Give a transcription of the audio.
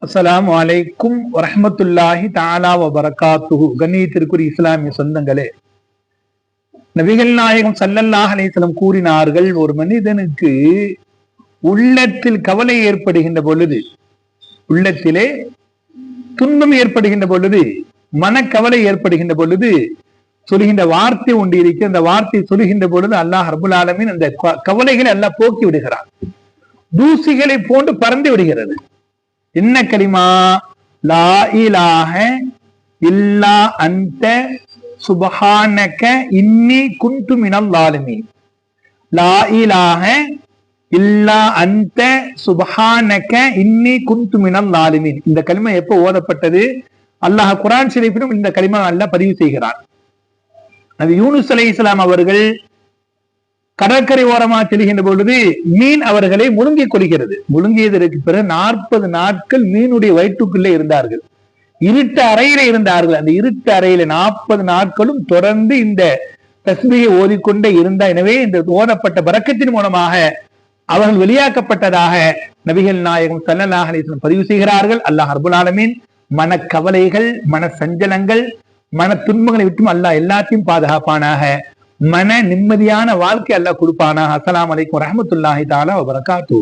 அஸ்ஸலாமு அலைக்கும் வரஹ்மத்துல்லாஹி தஆலா வபரகாத்துஹு. கண்ணியத்திற்குரிய இஸ்லாமிய சொந்தங்களே, நபிகள் நாயகம் ஸல்லல்லாஹு அலைஹி வஸல்லம் கூறினார்கள், ஒரு மனிதனுக்கு உள்ளத்தில் கவலை ஏற்படுகின்ற பொழுது, உள்ளத்திலே துன்பம் ஏற்படுகின்ற பொழுது, மனக்கவலை ஏற்படுகின்ற பொழுது சொல்கின்ற வார்த்தை ஒன்று இருக்கு. அந்த வார்த்தை சொல்கின்ற பொழுது அல்லாஹ் ரப்புல் ஆலமீன் அந்த கவலைகளை அல்லாஹ் போக்கி விடுகிறான். தூசிகளை போன்று பறந்து விடுகிறது. என்ன கலிமா? லா இலாஹ இல்லா அன்த சுப்ஹானக இன்னி குன்து மினல் ஸாலிமீன். லா இலாஹ இல்லா அன்த சுப்ஹானக இன்னி குன்து மினல் ஸாலிமீன். இந்த கலிமா எப்போ ஓதப்பட்டது? அல்லாஹ் குர்ஆன் ஷரீஃபிலும் இந்த கலிமா அல்லாஹ் பதிவு செய்கிறான். நபி யூனுஸ் அலைஹிஸ்ஸலாம் அவர்கள் கடற்கரை ஓரமாக செல்கின்ற பொழுது மீன் அவர்களை முழுங்கிக் கொள்கிறது. முழுங்கியதற்கு பிறகு 40 நாட்கள் மீனுடைய வயிற்றுக்குள்ளே இருந்தார்கள். இருட்டு அறையில இருந்தார்கள். அந்த இருட்டு அறையில 40 நாட்களும் தொடர்ந்து இந்த தஸ்பீஹை ஓதிக்கொண்டே இருந்தார். எனவே இந்த ஓதப்பட்ட பரக்கத்தின் மூலமாக அவர்கள் வெளியாக்கப்பட்டதாக நபிகள் நாயகம் ஸல்லல்லாஹு அலைஹி வஸல்லம் பதிவு செய்கிறார்கள். அல்லாஹ் ரப்புல் ஆலமீன் மனக்கவலைகள், மன சஞ்சலங்கள், மன துன்பங்களை விட்டும் அல்லாஹ் எல்லாத்தையும் பாதுகாப்பானாக. மன நிம்மதியான வாழ்க்கை அல்லாஹ் கொடுப்பானாக. அஸ்ஸலாமு அலைக்கும் வரஹ்மத்துல்லாஹி தஆலா வபரகாத்துஹு.